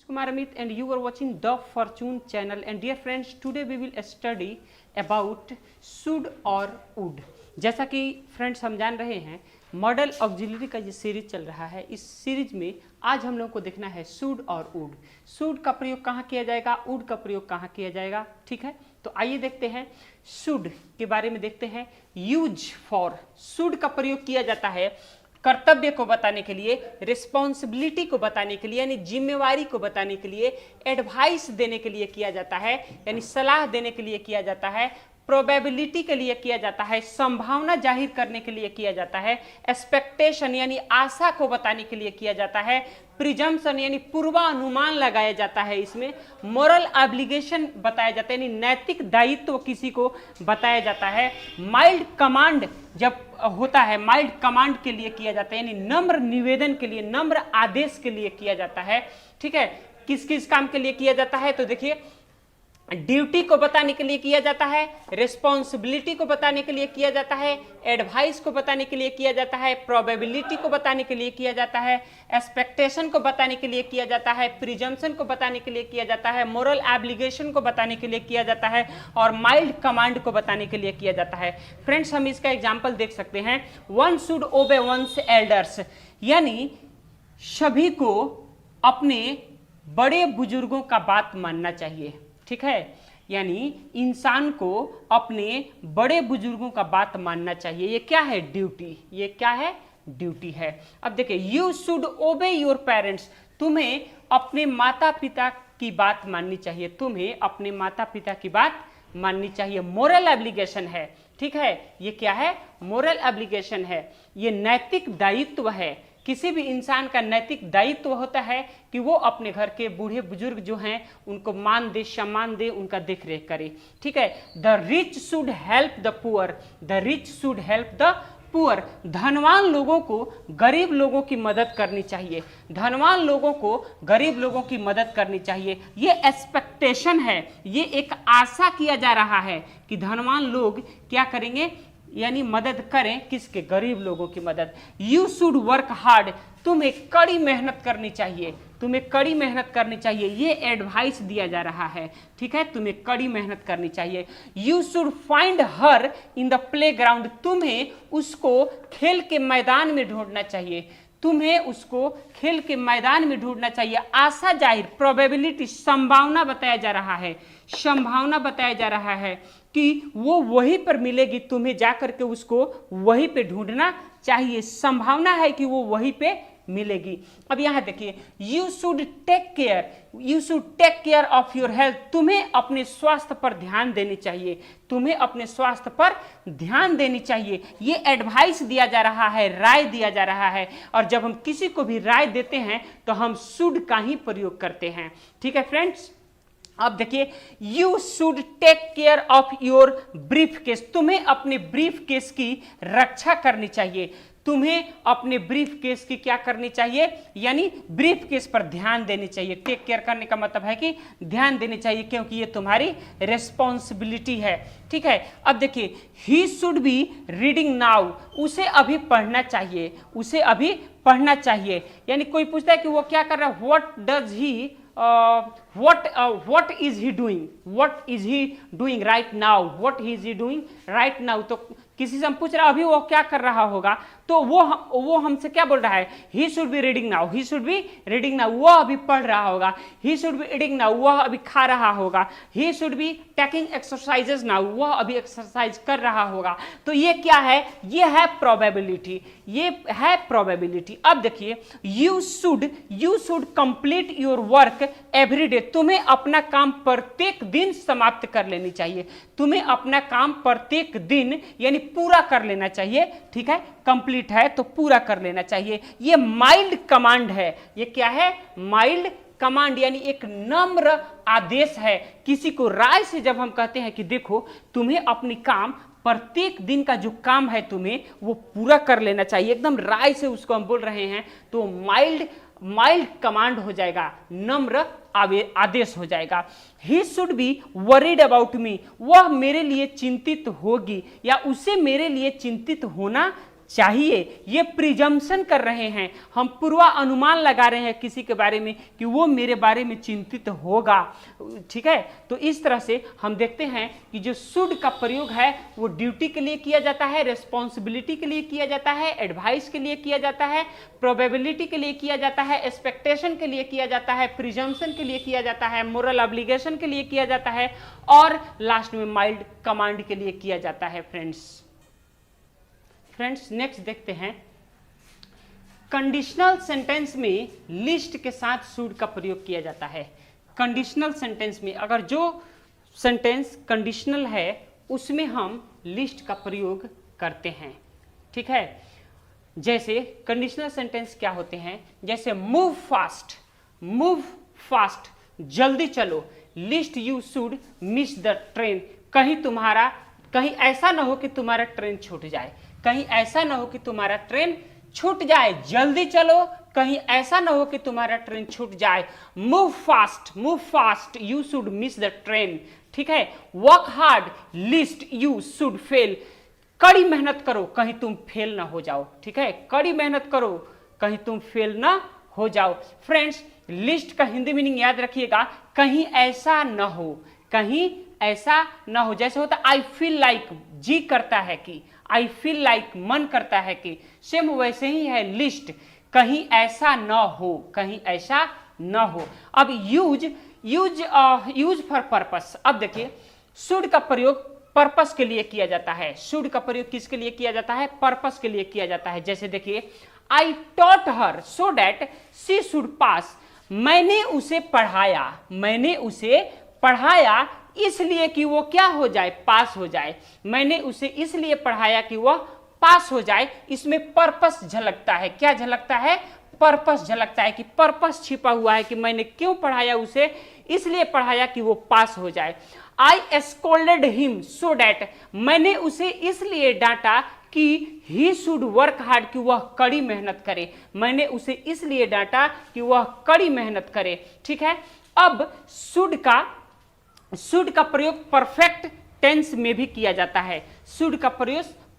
Kumar Amit and you are watching The Fortune channel. And dear friends, today we will study about should और would. जैसा कि friends हम जान रहे हैं मॉडल ऑक्सिलरी का ये सीरीज चल रहा है। इस सीरीज में आज हम लोग को देखना है शुड और वुड। शुड का प्रयोग कहाँ किया जाएगा, वुड का प्रयोग कहाँ किया जाएगा। ठीक है, तो आइए देखते हैं शुड के बारे में। देखते हैं यूज फॉर। शुड का प्रयोग किया जाता है कर्तव्य को बताने के लिए, रिस्पॉन्सिबिलिटी को बताने के लिए, यानी जिम्मेवारी को बताने के लिए, एडवाइस देने के लिए किया जाता है, यानी सलाह देने के लिए किया जाता है, प्रोबेबिलिटी के लिए किया जाता है, संभावना जाहिर करने के लिए किया जाता है, एक्सपेक्टेशन यानी आशा को बताने के लिए किया जाता है, प्रिजम्पशन यानी पूर्वानुमान लगाया जाता है, इसमें मोरल ऑब्लिगेशन बताया जाता है, यानी नैतिक दायित्व किसी को बताया जाता है, माइल्ड कमांड जब होता है, माइल्ड कमांड के लिए किया जाता है, यानी नम्र निवेदन के लिए, नम्र आदेश के लिए किया जाता है। ठीक है, किस किस काम के लिए किया जाता है, तो देखिए ड्यूटी को बताने के लिए किया जाता है, रिस्पॉन्सिबिलिटी को बताने के लिए किया जाता है, एडवाइस को बताने के लिए किया जाता है, प्रोबेबिलिटी को बताने के लिए किया जाता है, एक्सपेक्टेशन को बताने के लिए किया जाता है, प्रिजम्पशन को बताने के लिए किया जाता है, मोरल एब्लिगेशन को बताने के लिए किया जाता है और माइल्ड कमांड को बताने के लिए किया जाता है। फ्रेंड्स, हम इसका एग्जाम्पल देख सकते हैं, one should obey one's elders, यानी सभी को अपने बड़े बुजुर्गों का बात मानना चाहिए। ठीक है, यानी इंसान को अपने बड़े बुजुर्गों का बात मानना चाहिए। ये क्या है, ड्यूटी। ये क्या है, ड्यूटी है। अब देखिए यू शुड ओबे योर पेरेंट्स, तुम्हें अपने माता पिता की बात माननी चाहिए, तुम्हें अपने माता पिता की बात माननी चाहिए। मोरल एब्लिगेशन है। ठीक है, ये क्या है, मोरल एब्लिगेशन है, ये नैतिक दायित्व है। किसी भी इंसान का नैतिक दायित्व होता है कि वो अपने घर के बूढ़े बुजुर्ग जो हैं उनको मान दे, सम्मान दे, उनका देख रेख करे। ठीक है, the rich should help the poor, the rich should help the poor, धनवान लोगों को गरीब लोगों की मदद करनी चाहिए, धनवान लोगों को गरीब लोगों की मदद करनी चाहिए। ये एक्सपेक्टेशन है, ये एक आशा किया जा रहा है कि धनवान लोग क्या करेंगे, यानी मदद करें, किसके, गरीब लोगों की मदद। यू शुड वर्क हार्ड, तुम्हें कड़ी मेहनत करनी चाहिए, तुम्हें कड़ी मेहनत करनी चाहिए, ये एडवाइस दिया जा रहा है। ठीक है, तुम्हें कड़ी मेहनत करनी चाहिए। You should find her in the playground, तुम्हें उसको खेल के मैदान में ढूंढना चाहिए, तुम्हें उसको खेल के मैदान में ढूंढना चाहिए। आशा जाहिर, प्रोबेबिलिटी, संभावना बताया जा रहा है, संभावना बताया जा रहा है कि वो वहीं पर मिलेगी, तुम्हें जाकर के उसको वहीं पे ढूंढना चाहिए, संभावना है कि वो वहीं पे मिलेगी। अब यहां देखिए, you should take care, you should take care of your health, तुम्हें अपने स्वास्थ्य पर ध्यान देनी चाहिए, तुम्हें अपने स्वास्थ्य पर ध्यान देनी चाहिए। ये एडवाइस दिया जा रहा है, राय दिया जा रहा है, और जब हम किसी को भी राय देते हैं तो हम शुड का ही प्रयोग करते हैं। ठीक है फ्रेंड्स, अब देखिए, you should take care of your briefcase, तुम्हें अपने ब्रीफ केस की रक्षा करनी चाहिए, तुम्हें अपने ब्रीफ केस की क्या करनी चाहिए, यानी ब्रीफ केस पर ध्यान देनी चाहिए। टेक केयर करने का मतलब है कि ध्यान देनी चाहिए, क्योंकि ये तुम्हारी रिस्पॉन्सिबिलिटी है। ठीक है, अब देखिए, he should be reading now, उसे अभी पढ़ना चाहिए, उसे अभी पढ़ना चाहिए। यानी कोई पूछता है कि वो क्या कर रहा है, what does he what is he doing, what is he doing right now, what is he doing right now, तो किसी से हम पूछ रहे हैं अभी वो क्या कर रहा होगा, तो वो हमसे क्या बोल रहा है, he should be reading now, he should be reading now, वो अभी पढ़ रहा होगा, he should be eating now, वह अभी खा रहा होगा, he should be taking exercises now, वह अभी एक्सरसाइज कर रहा होगा। तो ये क्या है, ये है प्रोबेबिलिटी, ये है प्रोबेबिलिटी। अब देखिए, you should complete your work every day, तुम्हें अपना काम प्रत्येक दिन समाप्त कर लेनी चाहिए, तुम्हें अपना काम प्रत्येक दिन यानी पूरा कर लेना चाहिए। ठीक है, कंप्लीट है तो पूरा कर लेना चाहिए। ये माइल्ड कमांड है, ये क्या है, माइल्ड कमांड, यानी एक नम्र आदेश है। किसी को राय से जब हम कहते हैं कि देखो तुम्हें अपनी काम, प्रत्येक दिन का जो काम है तुम्हें वो पूरा कर लेना चाहिए, एकदम राय से उसको हम बोल रहे हैं, तो माइल्ड कमांड हो जाएगा, नम्र आदेश हो जाएगा। He should be worried about me, वह मेरे लिए चिंतित होगी या उसे मेरे लिए चिंतित होना चाहिए, ये प्रिजम्पशन कर रहे हैं, हम पूर्वानुमान लगा रहे हैं किसी के बारे में कि वो मेरे बारे में चिंतित होगा, ठीक है। तो इस तरह से हम देखते हैं कि जो शुड का प्रयोग है वो ड्यूटी के लिए किया जाता है, रिस्पॉन्सिबिलिटी के लिए किया जाता है, एडवाइस के लिए किया जाता है, प्रोबेबिलिटी के लिए किया जाता है, एक्सपेक्टेशन के लिए किया जाता है, प्रिजम्पशन के लिए किया जाता है, मोरल ऑब्लिगेशन के लिए किया जाता है, और लास्ट में माइल्ड कमांड के लिए किया जाता है। फ्रेंड्स नेक्स्ट देखते हैं, कंडीशनल सेंटेंस में लिस्ट के साथ शुड का प्रयोग किया जाता है। कंडीशनल सेंटेंस में अगर जो सेंटेंस कंडीशनल है उसमें हम लिस्ट का प्रयोग करते हैं, ठीक है। जैसे कंडीशनल सेंटेंस क्या होते हैं, जैसे मूव फास्ट, जल्दी चलो, list you should miss the train, कहीं ऐसा ना हो कि तुम्हारा ट्रेन छूट जाए, कहीं ऐसा ना हो कि तुम्हारा ट्रेन छूट जाए, जल्दी चलो, कहीं ऐसा ना हो कि तुम्हारा ट्रेन छूट जाए। Move fast you should miss the train, ठीक है। Work hard list you should fail, कड़ी मेहनत करो कहीं तुम फेल ना हो जाओ, ठीक है। कड़ी मेहनत करो कहीं तुम फेल ना हो जाओ। फ्रेंड्स लिस्ट का हिंदी मीनिंग याद रखिएगा, कहीं ऐसा ना हो, कहीं ऐसा ना हो। जैसे होता आई फील लाइक, जी करता है कि, आई फील लाइक मन करता है कि, सेम वैसे ही है लिस्ट, कहीं ऐसा ना हो, कहीं ऐसा ना हो। अब यूज फॉर पर्पस, अब देखिए शुड का प्रयोग पर्पस के लिए किया जाता है। शुड का प्रयोग किसके लिए किया जाता है, पर्पस के लिए किया जाता है। जैसे देखिए I taught her so that she should pass, मैंने उसे पढ़ाया इसलिए कि वो क्या हो जाए, पास हो जाए। मैंने उसे इसलिए पढ़ाया कि वह पास हो जाए। इसमें पर्पस झलकता है, क्या झलकता है, पर्पस झलकता है कि पर्पस छिपा हुआ है कि मैंने क्यों पढ़ाया उसे, इसलिए पढ़ाया कि वो पास हो जाए। आई स्कोल्डेड हिम सो दैट, मैंने उसे इसलिए डांटा कि ही शुड वर्क हार्ड, कि वह कड़ी मेहनत करे, मैंने उसे इसलिए डांटा कि वह कड़ी मेहनत करे, ठीक है। अब शुड का प्रयोग परफेक्ट टेंस में भी किया जाता है। शुड का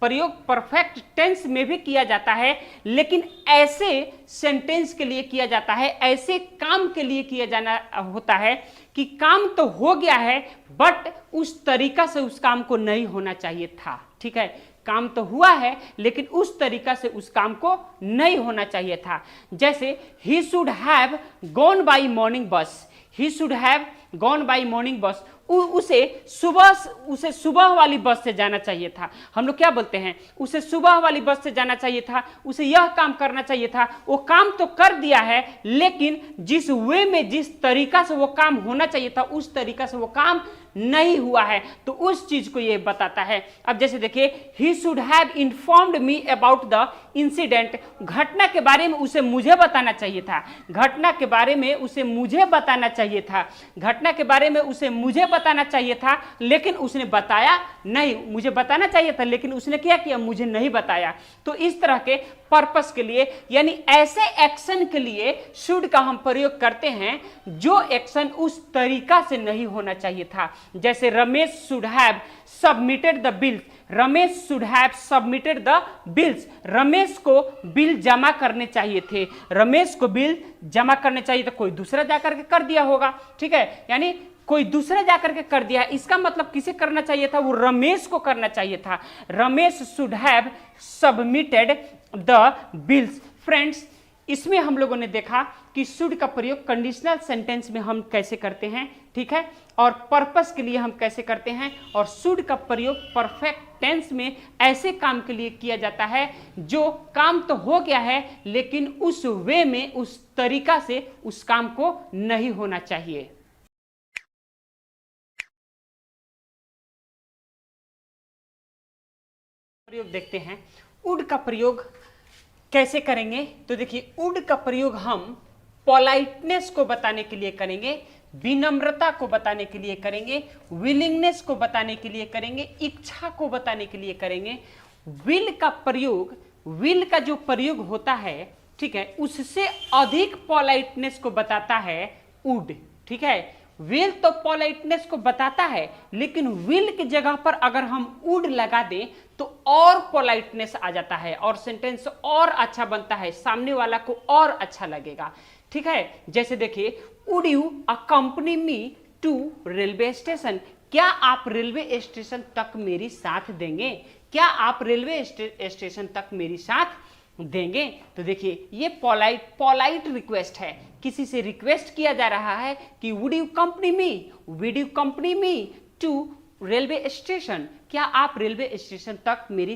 प्रयोग परफेक्ट टेंस में भी किया जाता है, लेकिन ऐसे सेंटेंस के लिए किया जाता है, ऐसे काम के लिए किया जाना होता है कि काम तो हो गया है बट उस तरीका से उस काम को नहीं होना चाहिए था, ठीक है। काम तो हुआ है लेकिन उस तरीका से उस काम को नहीं होना चाहिए था। जैसे he should have gone by morning bus, he should have gone by morning bus, उसे सुबह वाली बस से जाना चाहिए था। हम लोग क्या बोलते हैं, उसे सुबह वाली बस से जाना चाहिए था, उसे यह काम करना चाहिए था। वो काम तो कर दिया है लेकिन जिस वे में, जिस तरीका से वो काम होना चाहिए था उस तरीका से वो काम नहीं हुआ है, तो उस चीज को ये बताता है। अब जैसे देखिए ही should have informed me about the incident, घटना के बारे में उसे मुझे बताना चाहिए था, घटना के बारे में उसे मुझे बताना चाहिए था, घटना के बारे में उसे मुझे बताना चाहिए था, लेकिन उसने बताया नहीं। मुझे बताना चाहिए था लेकिन उसने क्या किया, मुझे नहीं बताया। तो इस तरह के पर्पस के लिए, यानी ऐसे एक्शन के लिए शुड का हम प्रयोग करते हैं जो एक्शन उस तरीका से नहीं होना चाहिए था। जैसे Ramesh should have submitted the bills, Ramesh should have submitted the bills, Ramesh को बिल जमा करने चाहिए थे, रमेश को बिल जमा करने चाहिए था, कोई दूसरा जाकर के कर दिया होगा, ठीक है। यानी कोई दूसरा जाकर के कर दिया, इसका मतलब किसे करना चाहिए था, वो रमेश को करना चाहिए था। Ramesh should have submitted the bills. Friends इसमें हम लोगों ने देखा कि शुड का प्रयोग कंडीशनल सेंटेंस में हम कैसे करते हैं, ठीक है, और पर्पस के लिए हम कैसे करते हैं, और शुड का प्रयोग परफेक्ट टेंस में ऐसे काम के लिए किया जाता है जो काम तो हो गया है लेकिन उस वे में, उस तरीका से उस काम को नहीं होना चाहिए। प्रयोग देखते हैं, वुड का प्रयोग कैसे करेंगे। तो देखिए वुड का प्रयोग हम पोलाइटनेस को बताने के लिए करेंगे, विनम्रता को बताने के लिए करेंगे, विलिंगनेस को बताने के लिए करेंगे, इच्छा को बताने के लिए करेंगे। विल का प्रयोग, विल का जो प्रयोग होता है, ठीक है, उससे अधिक पोलाइटनेस को बताता है वुड, ठीक है। विल तो पोलाइटनेस को बताता है लेकिन विल की जगह पर अगर हम वुड लगा दें तो और पोलाइटनेस आ जाता है और सेंटेंस और अच्छा बनता है, सामने वाला को और अच्छा लगेगा। ठीक है, जैसे देखिए, would you accompany me to railway station, क्या आप रेलवे स्टेशन तक मेरी साथ देंगे, क्या आप रेलवे स्टेशन तक मेरी साथ देंगे। तो देखिए ये पोलाइट रिक्वेस्ट है, किसी से रिक्वेस्ट किया जा रहा है कि would you company me to railway station, क्या आप रेलवे स्टेशन तक मेरी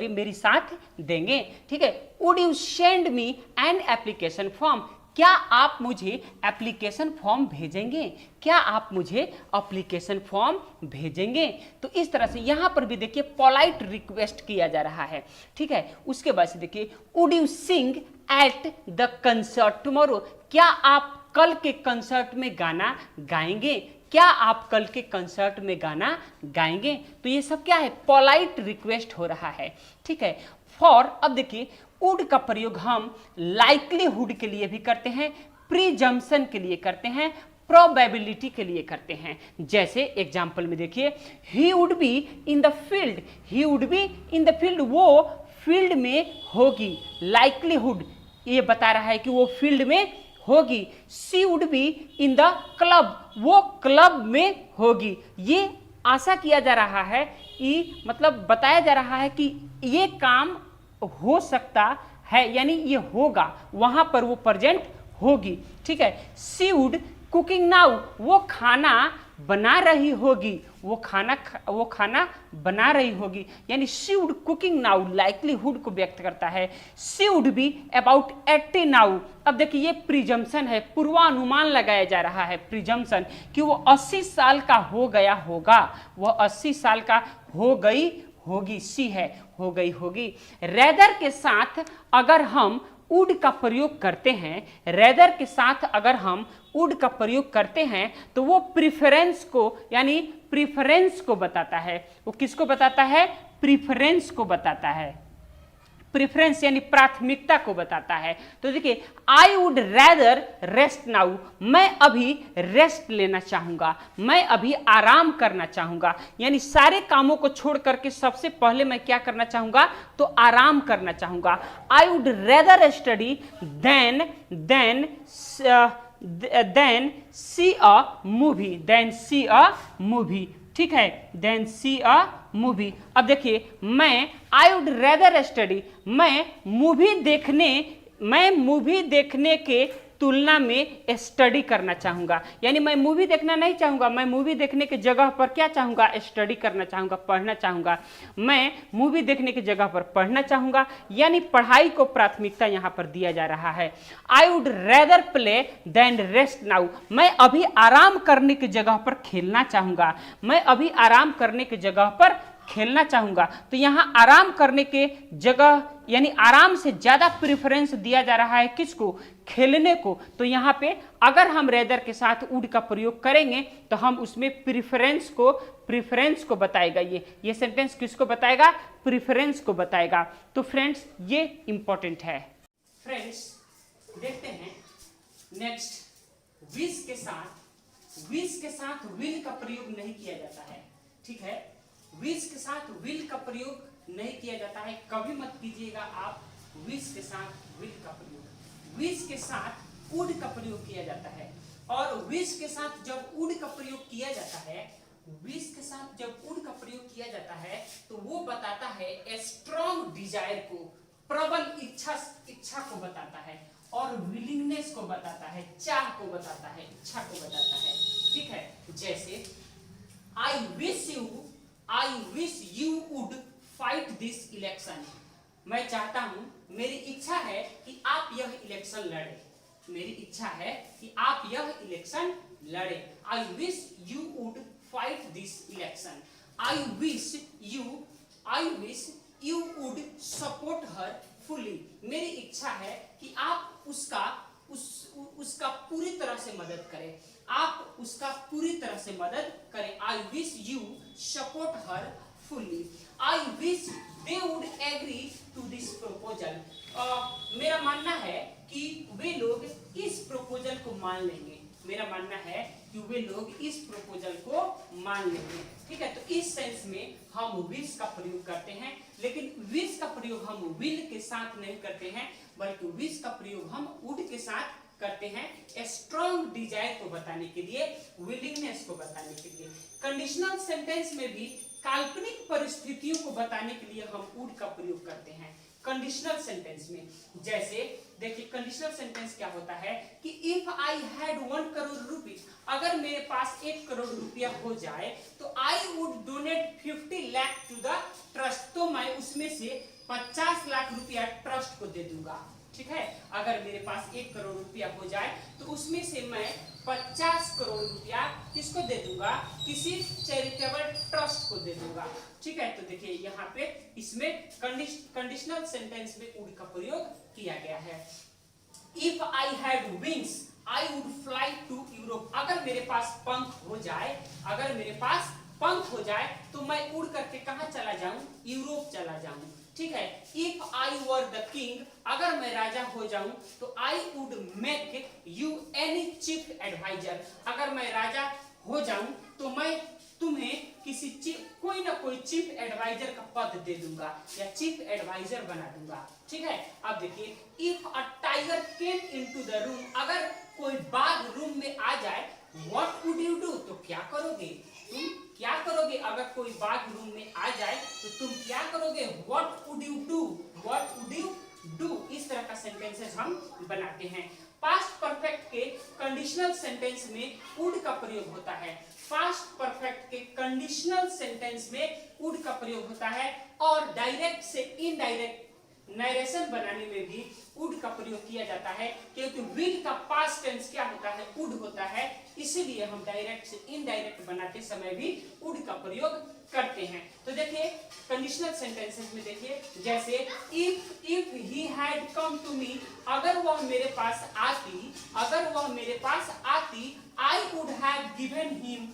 मेरी साथ देंगे। ठीक है, would you send me an application form, क्या आप मुझे एप्लीकेशन फॉर्म भेजेंगे, क्या आप मुझे एप्लीकेशन फॉर्म भेजेंगे। तो इस तरह से यहां पर भी देखिए पोलाइट रिक्वेस्ट किया जा रहा है। ठीक है, उसके बाद से देखिए, would you sing at the concert tomorrow, क्या आप कल के कंसर्ट में गाना गाएंगे, क्या आप कल के कंसर्ट में गाना गाएंगे। तो ये सब क्या है, पोलाइट रिक्वेस्ट हो रहा है। ठीक है, फॉर, अब देखिए वुड का प्रयोग हम लाइक्लीहुड के लिए भी करते हैं, प्रीजम्पशन के लिए करते हैं, प्रोबेबिलिटी के लिए करते हैं। जैसे एग्जांपल में देखिए, he would be in the field, he would be in the field, वो फील्ड में होगी। लाइक्लीहुड ये बता रहा है कि वो फील्ड में होगी। She would be in the club, वो क्लब में होगी। ये आशा किया जा रहा है, ये मतलब बताया जा रहा है कि ये काम हो सकता है, यानी ये होगा, वहां पर वो प्रेजेंट होगी। ठीक है, शी वुड कुकिंग नाउ, वो खाना बना रही होगी, वो खाना बना रही होगी, यानी she would cooking now likelihood को व्यक्त करता है। She would be about 80 now, अब देखिए ये प्रिजम्पशन है, पूर्वानुमान लगाया जा रहा है, प्रिजम्पशन कि वो 80 साल का हो गया होगा, वो 80 साल का हो गई होगी, सी है हो गई होगी। रेदर के साथ अगर हम वुड का प्रयोग करते हैं, रेदर के साथ अगर हम वुड का प्रयोग करते हैं तो वो प्रिफरेंस को, यानी प्रिफरेंस को बताता है। वो किसको बताता है, प्रिफरेंस को बताता है, प्रेफरेंस यानी प्राथमिकता को बताता है। तो देखिए, आई वुड रैदर रेस्ट नाउ, मैं अभी रेस्ट लेना चाहूंगा, मैं अभी आराम करना चाहूंगा, यानी सारे कामों को छोड़ करके सबसे पहले मैं क्या करना चाहूंगा, तो आराम करना चाहूंगा। I would rather study than see a movie, ठीक है, देन सी अ मूवी। अब देखिए, मैं आई वुड रेदर स्टडी, मैं मूवी देखने के तुलना में स्टडी करना चाहूंगा, यानी मैं मूवी देखना नहीं चाहूंगा, मैं मूवी देखने की जगह पर क्या चाहूंगा, स्टडी करना चाहूंगा, पढ़ना चाहूंगा। मैं मूवी देखने की जगह पर पढ़ना चाहूंगा, यानी पढ़ाई को प्राथमिकता यहां पर दिया जा रहा है। I would rather play than rest now, मैं अभी आराम करने की जगह पर खेलना चाहूंगा, मैं अभी आराम करने की जगह पर खेलना चाहूंगा। तो यहां आराम करने के जगह, यानी आराम से ज्यादा प्रेफरेंस दिया जा रहा है किसको, खेलने को। तो यहां पे अगर हम रेदर के साथ वुड का प्रयोग करेंगे तो हम उसमें प्रेफरेंस को बताएगा। ये सेंटेंस किसको बताएगा, प्रेफरेंस को बताएगा। तो फ्रेंड्स ये इंपॉर्टेंट है। फ्रेंड्स देखते हैं नेक्स्ट, विश के साथ विल का प्रयोग नहीं किया जाता है। ठीक है, विश के साथ विल का प्रयोग नहीं किया जाता है, कभी मत कीजिएगा आप विश के साथ विल का प्रयोग। विश के साथ वुड का प्रयोग किया जाता है, और विश के साथ जब वुड का प्रयोग किया जाता है, विश के साथ जब वुड का प्रयोग किया जाता है तो वो बताता है स्ट्रॉन्ग डिजायर को, प्रबल इच्छा को बताता है, और विलिंगनेस को बताता है, चाह को बताता है, इच्छा को बताता है। ठीक है, जैसे आई wish you would fight this election, मैं चाहता हूं, मेरी इच्छा है कि आप यह इलेक्शन लड़े, मेरी इच्छा है कि आप यह इलेक्शन लड़े। आई wish you would fight this election. I wish you would support her fully, मेरी इच्छा है कि आप उसका पूरी तरह से मदद करें, आप उसका पूरी तरह से मदद करें। I wish you support her fully. I wish they would agree to this proposal, मेरा मानना है कि वे लोग इस प्रपोजल को मान लेंगे, मेरा मानना है कि वे लोग इस प्रपोजल को मान लेंगे। ठीक है, तो इस सेंस में हम विश का प्रयोग करते हैं, लेकिन विश का प्रयोग हम विल के साथ नहीं करते हैं, बल्कि विश का प्रयोग हम वुड के साथ करते हैं स्ट्रॉन्ग डिजायर को बताने के लिए, विलिंगनेस को बताने के लिए। कंडीशनल सेंटेंस में भी काल्पनिक परिस्थितियों को बताने के लिए हम वुड का प्रयोग करते हैं कंडीशनल सेंटेंस में। जैसे देखिए कंडीशनल सेंटेंस क्या होता है कि if I had 1 crore rupees, अगर मेरे पास 1 करोड़ रुपया हो जाए तो I would donate 50 lakh to the trust, तो मैं उसमें से 50 लाख रुपया ट्रस्ट को दे दूंगा। ठीक है, अगर मेरे पास 1 करोड़ रुपया हो जाए तो उसमें से मैं 50 करोड़ रुपया किसको दे दूंगा, किसी चैरिटेबल ट्रस्ट को दे दूंगा। ठीक है, तो देखिए यहाँ पे इसमें कंडीशनल सेंटेंस में वुड का प्रयोग किया गया है। If I had wings I would fly to Europe, अगर मेरे पास पंख हो जाए, अगर मेरे पास पंख हो जाए तो मैं उड़ करके कहां चला जाऊं, यूरोप चला जाऊं। ठीक है, if I were the king, अगर मैं राजा हो जाऊं तो I would make you any chief adviser, अगर मैं राजा हो जाऊं तो मैं तुम्हें किसी कोई ना कोई चीफ एडवाइजर का पद दे दूंगा या चीफ एडवाइजर बना दूंगा। ठीक है, अब देखिए if a tiger came into the room, अगर कोई बाघ रूम में आ जाए व्हाट वुड यू डू, तो क्या करोगे, तुम क्या करोगे, अगर कोई बाघ रूम में आ जाए तो तुम क्या करोगे, what would you do, what would you do. इस तरह का सेंटेंसेस हम बनाते हैं। पास्ट परफेक्ट के कंडीशनल सेंटेंस में वुड का प्रयोग होता है, पास्ट परफेक्ट के कंडीशनल सेंटेंस में वुड का प्रयोग होता है, और डायरेक्ट से इनडायरेक्ट नरेशन बनाने में भी वुड का प्रयोग किया जाता है, क्योंकि विल का पास्ट टेंस क्या होता है, वुड होता है, इसीलिए हम डायरेक्ट से इनडायरेक्ट बनाते समय भी वुड का प्रयोग करते हैं। तो देखिए कंडीशनल सेंटेंसेस में देखिए, जैसे if he had come to me, अगर वह मेरे पास आती, अगर वह मेरे पास आती, I would have given him,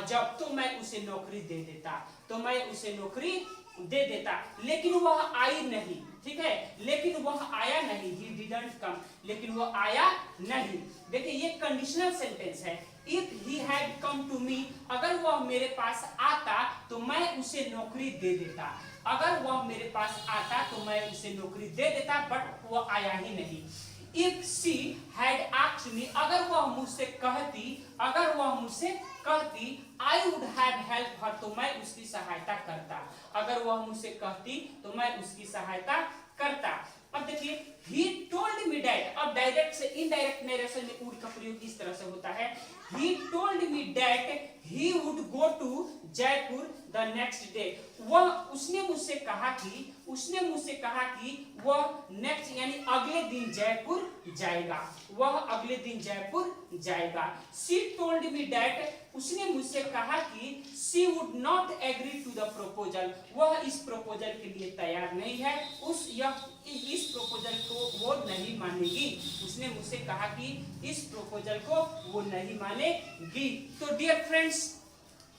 जब तो मैं उसे नौकरी दे देता, तो मैं उसे नौकरी दे देता, लेकिन वह आई नहीं। ठीक है, लेकिन वह आया नहीं, he didn't come, लेकिन वह आया नहीं। देखिए ये कंडीशनल सेंटेंस है। If he had come to me, अगर वह मेरे पास आता तो मैं उसे नौकरी दे देता, अगर वह मेरे पास आता तो मैं उसे नौकरी दे देता, बट वह आया ही नहीं। If she had asked me, अगर वह मुझसे कहती, अगर वह मुझसे कहती, I would have help her, तो मैं उसकी सहायता करता, अगर वह मुझसे कहती तो मैं उसकी सहायता करता। अब देखिए he told me that, अब डायरेक्ट से इनडायरेक्ट नरेशन में वुड का प्रयोग इस तरह से होता है, he told me that he would go to Jaipur the next day, वह उसने मुझसे कहा कि, उसने मुझसे कहा कि वह नेक्स्ट यानी अगले दिन जयपुर जाएगा, वह अगले दिन जयपुर जाएगा। she told me that, उसने मुझसे कहा कि she would not agree to the proposal, वह इस प्रपोजल के लिए तैयार नहीं है, इस प्रपोजल को वो नहीं मानेगी, उसने मुझसे कहा कि इस प्रपोजल को वो नहीं मानेगी। तो डियर फ्रेंड्स,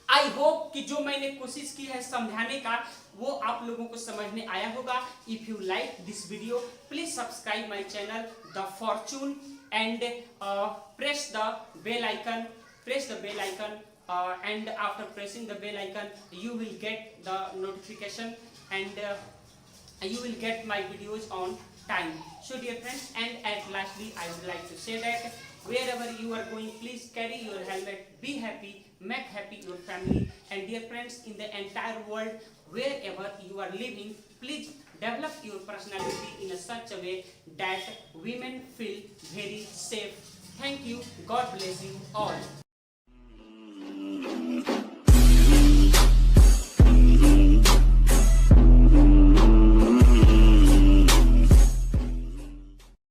आई होप कि जो मैंने कोशिश की है समझाने का वो आप लोगों को समझ में आया होगा। If you like this video please subscribe my channel the fortune and press the bell icon, press the bell icon, and after pressing the bell icon you will get the notification, and you will get my videos on time. So dear friends, and at lastly I would like to say that wherever you are going, please carry your helmet, be happy, make happy your family, and dear friends, in the entire world wherever you are living, please develop your personality in a such a way that women feel very safe. Thank you. God bless you all.